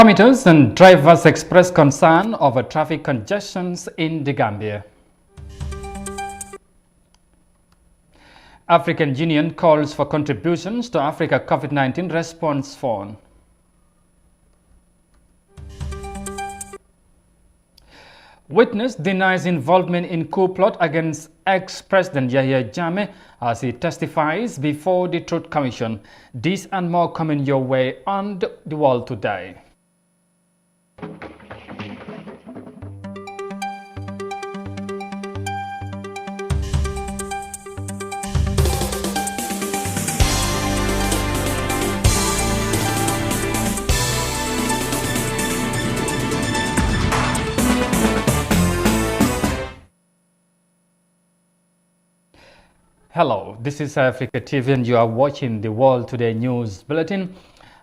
Commuters and drivers express concern over traffic congestions in the Gambia. African Union calls for contributions to Africa COVID-19 response fund. Witness denies involvement in coup plot against ex-President Yahya Jammeh as he testifies before the Truth Commission. This and more coming your way on The World Today. Hello, this is Africa TV and you are watching the World Today News Bulletin.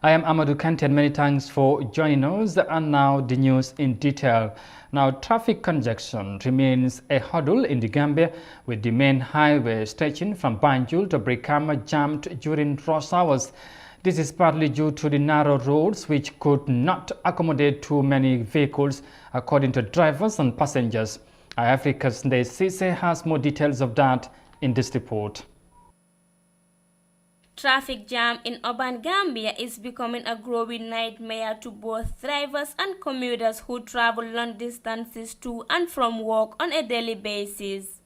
I am Amadou Kante and many thanks for joining us. And now the news in detail. Now, traffic congestion remains a hurdle in the Gambia, with the main highway stretching from Banjul to Brikama jammed during rush hours. This is partly due to the narrow roads which could not accommodate too many vehicles, according to drivers and passengers. Africa's Day Cisse has more details of that in this report. Traffic jam in urban Gambia is becoming a growing nightmare to both drivers and commuters who travel long distances to and from work on a daily basis.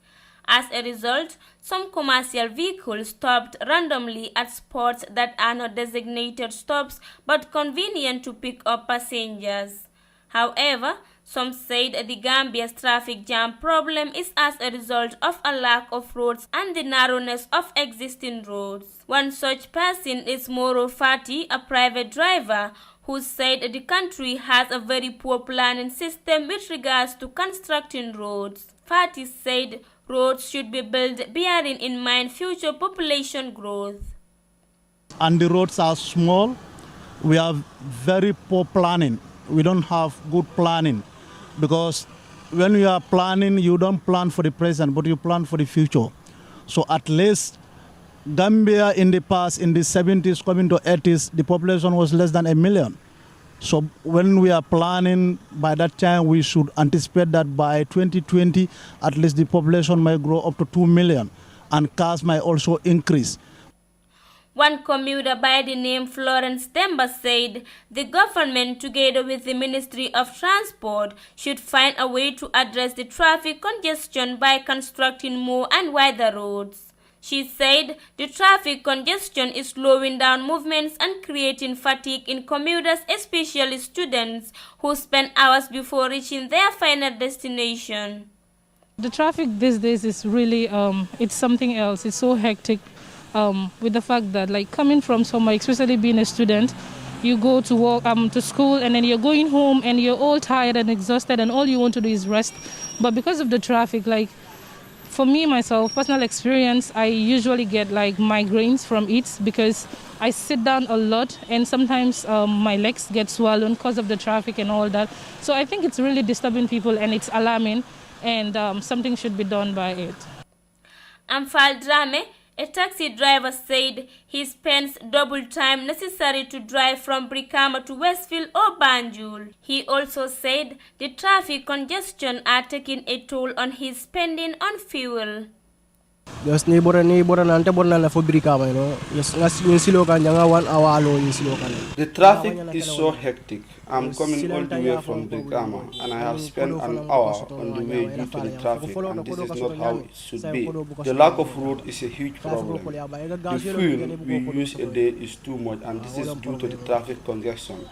As a result, some commercial vehicles stopped randomly at spots that are not designated stops but convenient to pick up passengers. However, some said the Gambia's traffic jam problem is as a result of a lack of roads and the narrowness of existing roads. One such person is Moro Fati, a private driver, who said the country has a very poor planning system with regards to constructing roads. Fati said roads should be built bearing in mind future population growth. And the roads are small. We have very poor planning. We don't have good planning. Because when you are planning, you don't plan for the present, but you plan for the future. So at least Gambia in the past, in the 70s, coming to 80s, the population was less than 1 million. So when we are planning, by that time, we should anticipate that by 2020, at least the population might grow up to 2 million, and cars might also increase. One commuter by the name Florence Demba said the government, together with the Ministry of Transport, should find a way to address the traffic congestion by constructing more and wider roads. She said the traffic congestion is slowing down movements and creating fatigue in commuters, especially students who spend hours before reaching their final destination. The traffic these days is really, it's something else. It's so hectic. With the fact that, like, coming from somewhere, especially being a student, you go to work, to school, and then you're going home and you're all tired and exhausted and all you want to do is rest. But because of the traffic, like, for me, myself, personal experience, I usually get like migraines from it because I sit down a lot and sometimes my legs get swollen because of the traffic and all that. So I think it's really disturbing people and it's alarming, and something should be done by it. Amfal Drame, a taxi driver, said he spends double time necessary to drive from Brikama to Westfield or Banjul. He also said the traffic congestion are taking a toll on his spending on fuel. Just neighbor ante borna la for Brikama, you know. Just ngas silo kan nga 1 hour alone silo kan. The traffic is so hectic. I'm coming all the way from Brikama and I have spent an hour on the way due to the traffic, and this is not how it should be. The lack of road is a huge problem. The fuel we use a day is too much, and this is due to the traffic congestion.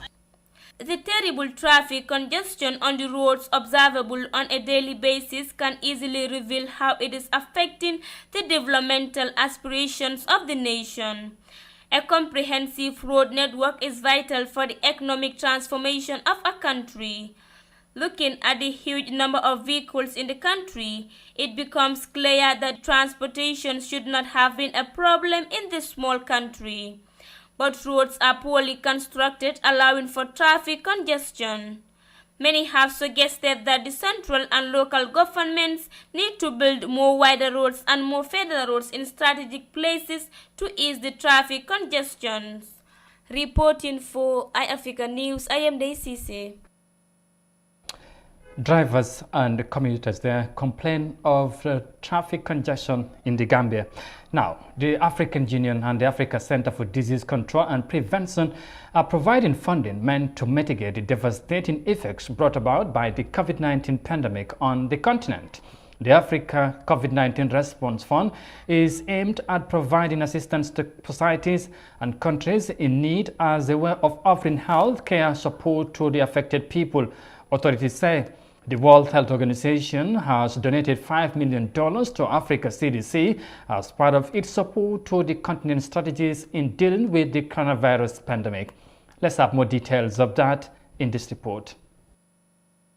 The terrible traffic congestion on the roads observable on a daily basis can easily reveal how it is affecting the developmental aspirations of the nation. A comprehensive road network is vital for the economic transformation of a country. Looking at the huge number of vehicles in the country, it becomes clear that transportation should not have been a problem in this small country. But roads are poorly constructed, allowing for traffic congestion. Many have suggested that the central and local governments need to build more wider roads and more federal roads in strategic places to ease the traffic congestions. Reporting for iAfrica News, I am Daisy. Drivers and commuters there complain of traffic congestion in the Gambia. Now, the African Union and the Africa Center for Disease Control and Prevention are providing funding meant to mitigate the devastating effects brought about by the COVID-19 pandemic on the continent. The Africa COVID-19 Response Fund is aimed at providing assistance to societies and countries in need as a way of offering health care support to the affected people. Authorities say the World Health Organization has donated $5 million to Africa CDC as part of its support to the continent's strategies in dealing with the coronavirus pandemic. Let's have more details of that in this report.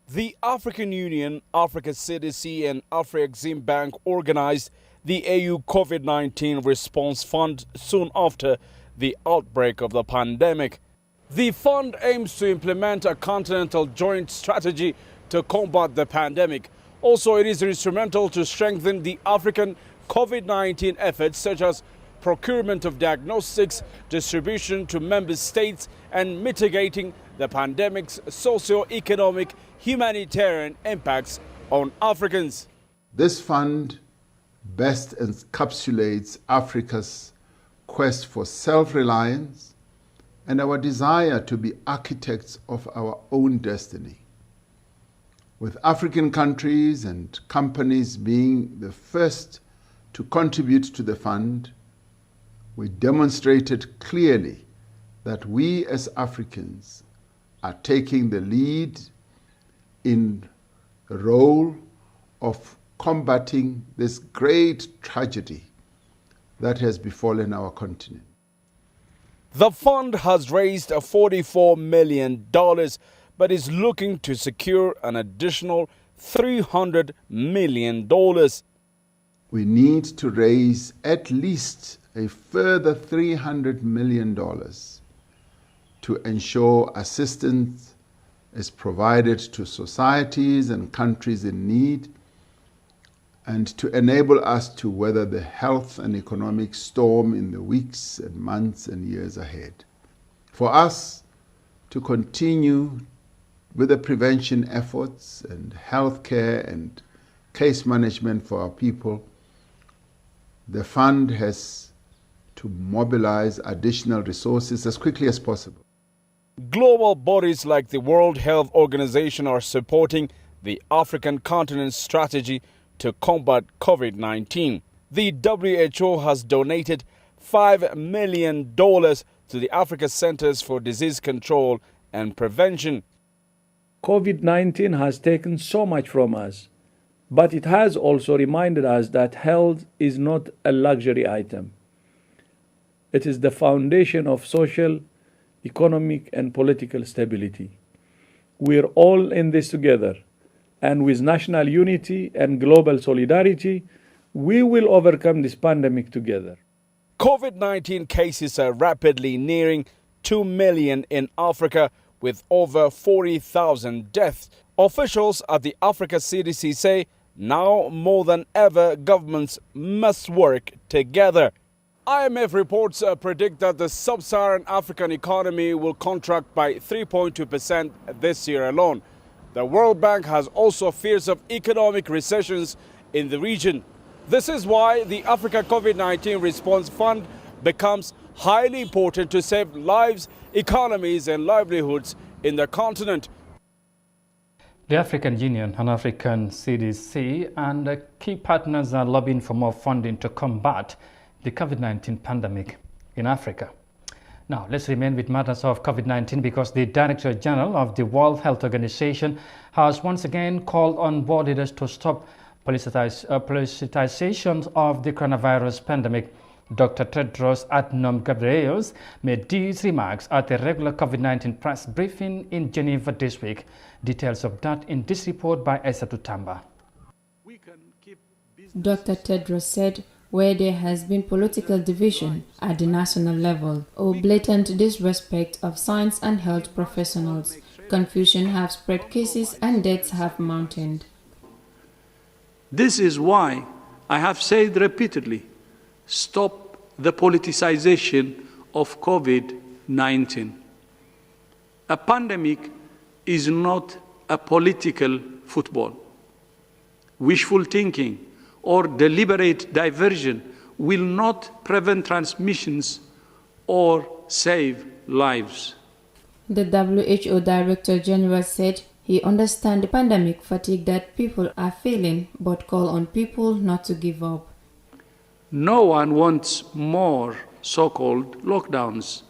The African Union, Africa CDC and Afrexim Bank organized the AU COVID-19 Response Fund soon after the outbreak of the pandemic. The fund aims to implement a continental joint strategy to combat the pandemic. Also, it is instrumental to strengthen the African COVID-19 efforts such as procurement of diagnostics, distribution to member states, and mitigating the pandemic's socio-economic humanitarian impacts on Africans. This fund best encapsulates Africa's quest for self-reliance and our desire to be architects of our own destiny. With African countries and companies being the first to contribute to the fund, we demonstrated clearly that we as Africans are taking the lead in the role of combating this great tragedy that has befallen our continent. The fund has raised $44 million, but is looking to secure an additional $300 million. We need to raise at least a further $300 million to ensure assistance is provided to societies and countries in need, and to enable us to weather the health and economic storm in the weeks and months and years ahead. For us to continue with the prevention efforts and healthcare and case management for our people, the fund has to mobilize additional resources as quickly as possible. Global bodies like the World Health Organization are supporting the African continent's strategy to combat COVID-19. The WHO has donated $5 million to the Africa Centers for Disease Control and Prevention. COVID-19 has taken so much from us, but it has also reminded us that health is not a luxury item. It is the foundation of social, economic, and political stability. We're all in this together, and with national unity and global solidarity, we will overcome this pandemic together. COVID-19 cases are rapidly nearing 2 million in Africa, with over 40,000 deaths. Officials at the Africa CDC say now more than ever governments must work together. IMF reports predict that the sub-Saharan African economy will contract by 3.2% this year alone. The World Bank has also fears of economic recessions in the region. This is why the Africa COVID-19 Response Fund becomes highly important to save lives, economies and livelihoods in the continent. The African Union and African CDC and key partners are lobbying for more funding to combat the COVID-19 pandemic in Africa. Now, let's remain with matters of COVID-19 because the Director General of the World Health Organization has once again called on world leaders to stop politicization of the coronavirus pandemic. Dr. Tedros Adhanom Ghebreyesus made these remarks at a regular COVID-19 press briefing in Geneva this week. Details of that in this report by Esa Tutamba. Dr. Tedros said, where there has been political division at the national level or blatant disrespect of science and health professionals, confusion have spread, cases and deaths have mounted. This is why I have said repeatedly, stop the politicization of COVID COVID-19. A pandemic is not a political football. Wishful thinking or deliberate diversion will not prevent transmissions or save lives. The WHO Director General said he understands the pandemic fatigue that people are feeling, but call on people not to give up. No one wants more so-called lockdowns,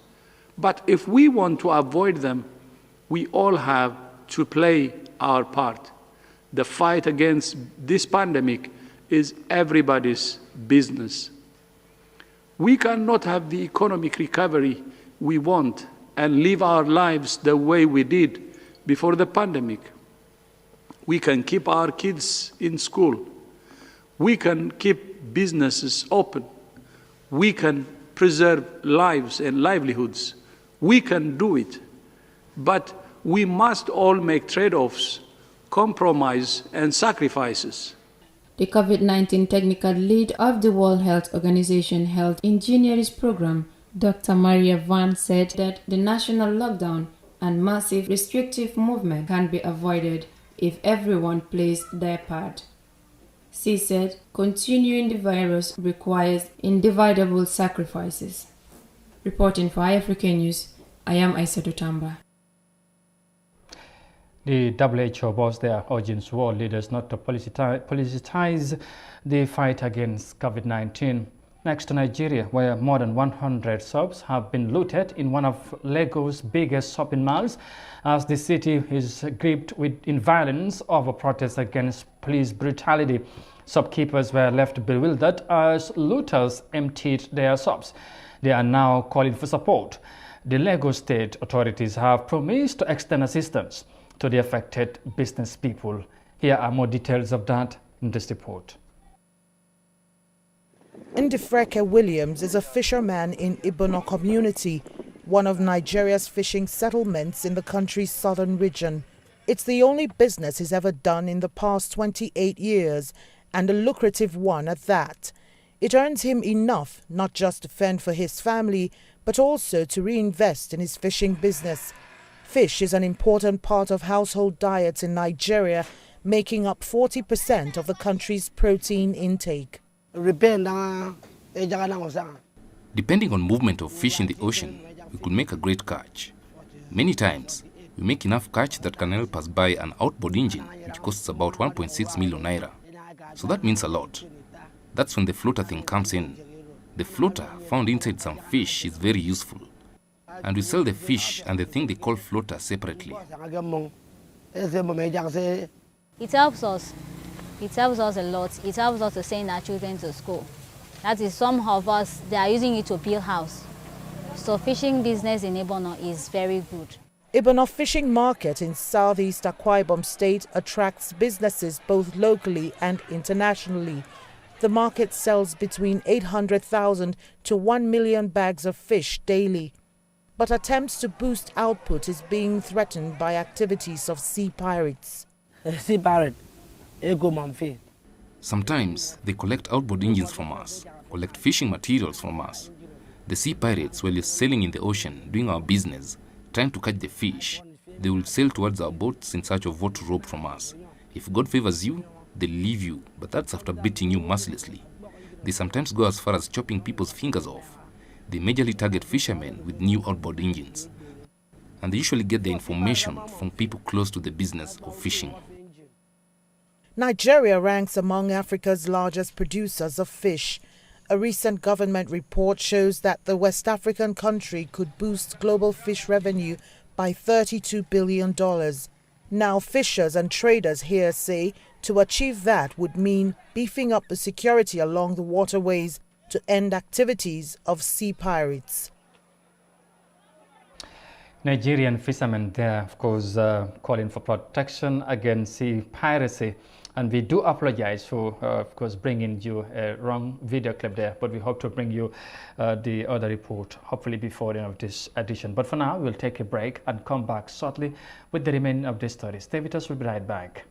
but if we want to avoid them, we all have to play our part. The fight against this pandemic is everybody's business. We cannot have the economic recovery we want and live our lives the way we did before the pandemic. We can keep our kids in school. We can keep businesses open. We can preserve lives and livelihoods. We can do it. But we must all make trade-offs, compromise, and sacrifices. The COVID-19 technical lead of the World Health Organization Health Engineers Program, Dr. Maria Van, said that the national lockdown and massive restrictive movement can be avoided if everyone plays their part. She said, continuing the virus requires indivisible sacrifices. Reporting for iAfrican News, I am Aissatou Tamba. The WHO was there urging world leaders not to politicize the fight against COVID-19. Next to Nigeria, where more than 100 shops have been looted in one of Lagos' biggest shopping malls, as the city is gripped in violence over protests against police brutality. Shopkeepers were left bewildered as looters emptied their shops. They are now calling for support. The Lagos state authorities have promised to extend assistance to the affected business people. Here are more details of that in this report. Ndifreke Williams is a fisherman in Ibono community, one of Nigeria's fishing settlements in the country's southern region. It's the only business he's ever done in the past 28 years, and a lucrative one at that. It earns him enough not just to fend for his family, but also to reinvest in his fishing business. Fish is an important part of household diets in Nigeria, making up 40% of the country's protein intake. Depending on movement of fish in the ocean, we could make a great catch. Many times, we make enough catch that can help us buy an outboard engine, which costs about 1.6 million naira. So that means a lot. That's when the floater thing comes in. The floater found inside some fish is very useful. And we sell the fish and the thing they call floater separately. It helps us. It helps us a lot. It helps us to send our children to school. That is, some of us, they are using it to build house. So fishing business in Ibono is very good. Ibono Fishing Market in southeast Akwa Ibom State attracts businesses both locally and internationally. The market sells between 800,000 to 1 million bags of fish daily. But attempts to boost output is being threatened by activities of sea pirates. Sea pirate. Sometimes they collect outboard engines from us, collect fishing materials from us. The sea pirates, while sailing in the ocean, doing our business, trying to catch the fish, they will sail towards our boats in search of what to rob from us. If God favors you, they'll leave you, but that's after beating you mercilessly. They sometimes go as far as chopping people's fingers off. They majorly target fishermen with new outboard engines. And they usually get their information from people close to the business of fishing. Nigeria ranks among Africa's largest producers of fish. A recent government report shows that the West African country could boost global fish revenue by $32 billion. Now, fishers and traders here say to achieve that would mean beefing up the security along the waterways to end activities of sea pirates. Nigerian fishermen there, of course, calling for protection against sea piracy. And we do apologize for, of course, bringing you a wrong video clip there, but we hope to bring you the other report, hopefully before the end of this edition. But for now, we'll take a break and come back shortly with the remaining of the story. Stay with us, we'll be right back.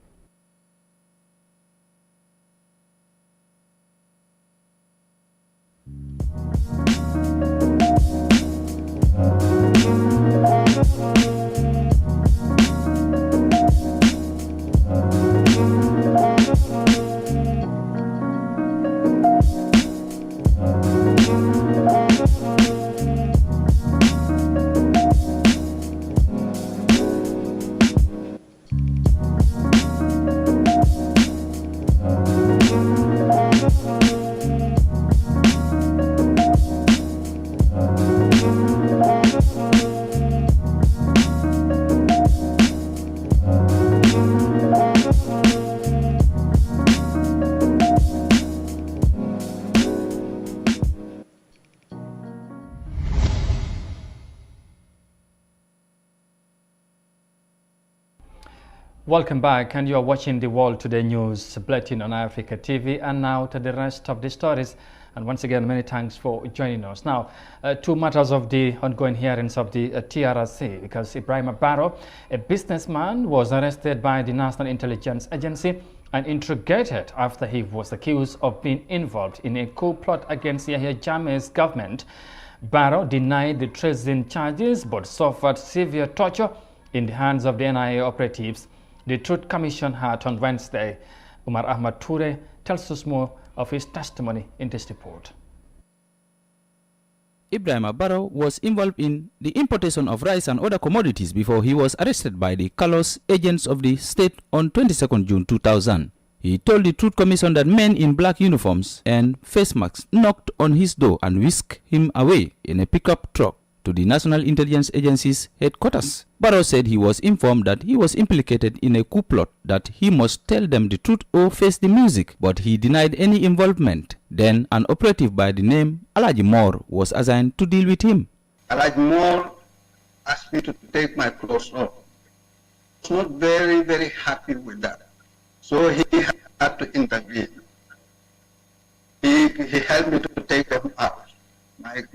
Welcome back, and you are watching the World Today News Bulletin on Africa TV. And now to the rest of the stories. And once again, many thanks for joining us. Now, two matters of the ongoing hearings of the TRRC, because Ibrahim Barrow, a businessman, was arrested by the National Intelligence Agency and interrogated after he was accused of being involved in a coup plot against Yahya Jammeh's government. Barrow denied the treason charges but suffered severe torture in the hands of the NIA operatives. The Truth Commission had on Wednesday. Umar Ahmad Toure tells us more of his testimony in this report. Ibrahim Barrow was involved in the importation of rice and other commodities before he was arrested by the callous agents of the state on 22nd June 2000. He told the Truth Commission that men in black uniforms and face masks knocked on his door and whisked him away in a pickup truck to the National Intelligence Agency's headquarters. Barrow said he was informed that he was implicated in a coup plot, that he must tell them the truth or face the music, but he denied any involvement. Then an operative by the name Alaji Moore was assigned to deal with him. Alaji Moore asked me to take my clothes off. I was not very happy with that. So he had to intervene. He helped me to take them out.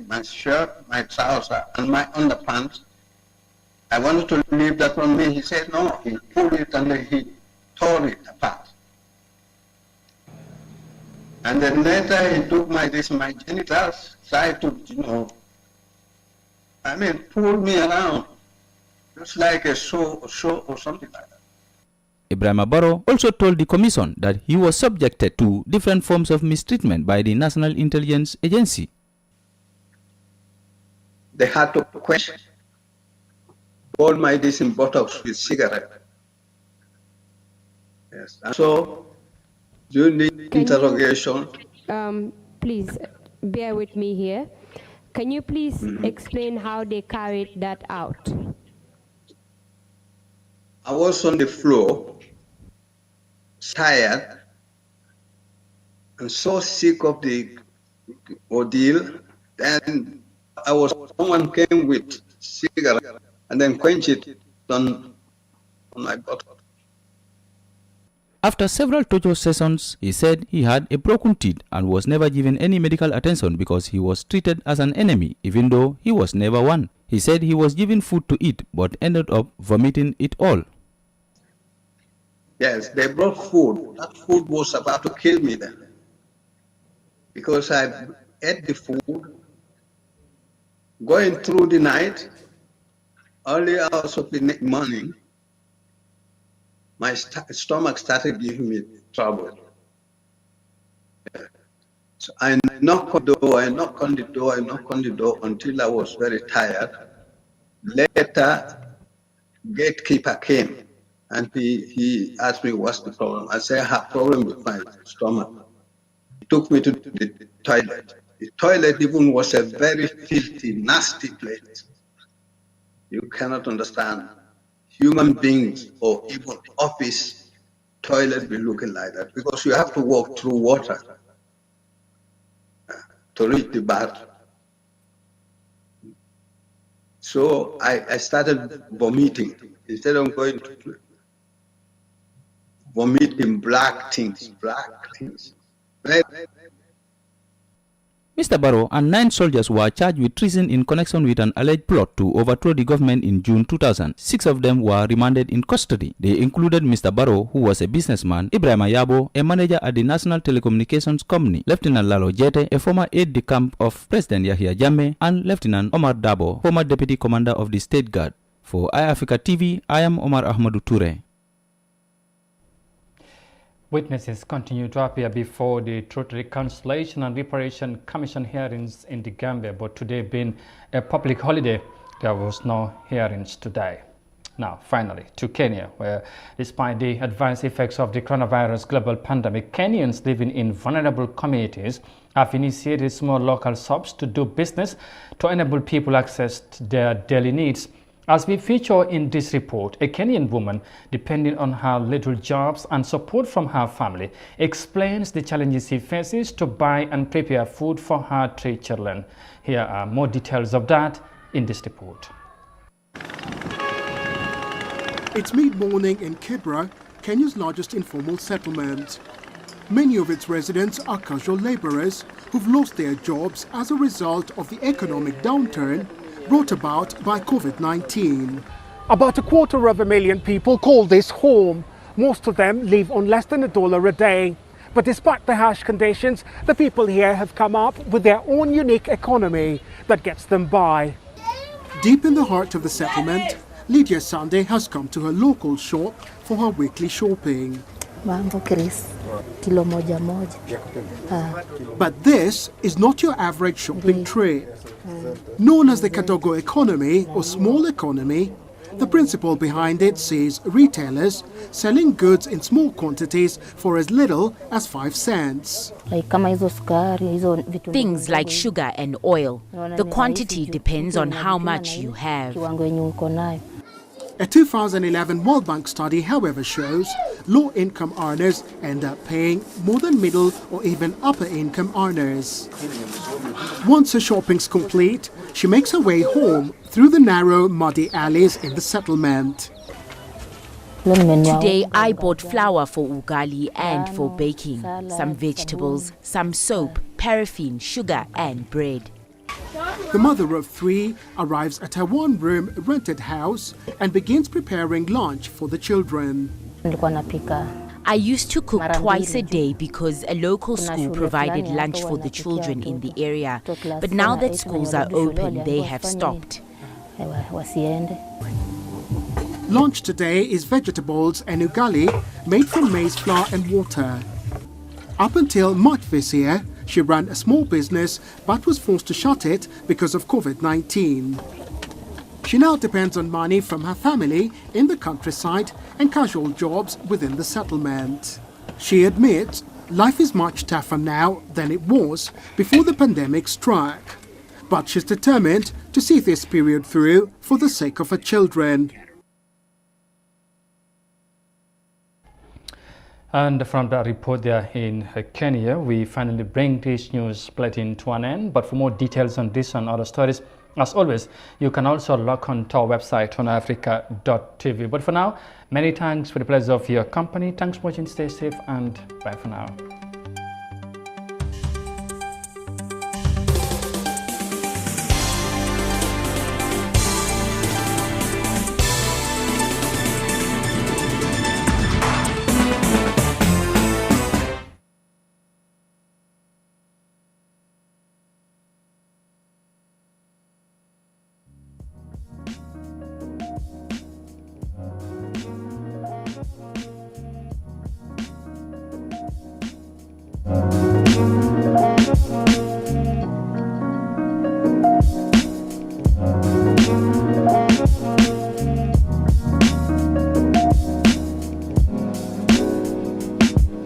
My shirt, my trousers, and my underpants. I wanted to leave that on me. He said no. He pulled it and then he tore it apart. And then later he took my genitals, tried to, pull me around. Just like a show or something like that. Ibrahim Barrow also told the commission that he was subjected to different forms of mistreatment by the National Intelligence Agency. They had to question all my decent bottles with cigarette. Yes. And so during the interrogation. Please bear with me here. Can you please explain how they carried that out? I was on the floor, tired, and so sick of the ordeal. Then someone came with cigarette and then quenched it on my bottle. After several torture sessions, he said he had a broken teeth and was never given any medical attention because he was treated as an enemy, even though he was never one. He said he was given food to eat but ended up vomiting it all. Yes, they brought food. That food was about to kill me then. Because I ate the food, going through the night, early hours of the morning, my stomach started giving me trouble. So I knocked on the door until I was very tired. Later, gatekeeper came and he asked me what's the problem. I said I have a problem with my stomach. He took me to the toilet. The toilet even was a very filthy, nasty place. You cannot understand human beings or even office toilet be looking like that, because you have to walk through water to reach the bath. So I started vomiting. Instead of going to vomiting black things. Mr. Barrow and 9 soldiers were charged with treason in connection with an alleged plot to overthrow the government in June 2000. 6 of them were remanded in custody. They included Mr. Barrow, who was a businessman, Ibrahim Ayabo, a manager at the National Telecommunications Company, Lieutenant Lalo Jete, a former aide-de-camp of President Yahya Jammeh, and Lieutenant Omar Dabo, former deputy commander of the State Guard. For iAfrica TV, I am Omar Ahmadu Toure. Witnesses continue to appear before the Truth, Reconciliation and Reparation Commission hearings in the Gambia, but today being a public holiday, there was no hearings today. Now, finally, to Kenya, where despite the adverse effects of the coronavirus global pandemic, Kenyans living in vulnerable communities have initiated small local shops to do business to enable people access to their daily needs. As we feature in this report, a Kenyan woman, depending on her little jobs and support from her family, explains the challenges she faces to buy and prepare food for her 3 children. Here are more details of that in this report. It's mid-morning in Kibra, Kenya's largest informal settlement. Many of its residents are casual laborers who've lost their jobs as a result of the economic downturn brought about by COVID-19. About 250,000 people call this home. Most of them live on less than $1 a day. But despite the harsh conditions, the people here have come up with their own unique economy that gets them by. Deep in the heart of the settlement, Lydia Sunday has come to her local shop for her weekly shopping. But this is not your average shopping trip. Known as the Kadogo economy or small economy, the principle behind it sees retailers selling goods in small quantities for as little as 5 cents. Things like sugar and oil. The quantity depends on how much you have. A 2011 World Bank study, however, shows low-income earners end up paying more than middle or even upper-income earners. Once her shopping's complete, she makes her way home through the narrow, muddy alleys in the settlement. Today I bought flour for ugali and for baking, some vegetables, some soap, paraffin, sugar and bread. The mother of 3 arrives at her one-room rented house and begins preparing lunch for the children. I used to cook twice a day because a local school provided lunch for the children in the area. But now that schools are open, they have stopped. Lunch today is vegetables and ugali made from maize flour and water. Up until March this year, she ran a small business but was forced to shut it because of COVID-19. She now depends on money from her family in the countryside and casual jobs within the settlement. She admits life is much tougher now than it was before the pandemic struck. But she's determined to see this period through for the sake of her children. And from that report there in Kenya, we finally bring this news bulletin to an end. But for more details on this and other stories, as always, you can also log on to our website, honafrica.tv. But for now, many thanks for the pleasure of your company. Thanks for watching. Stay safe and bye for now.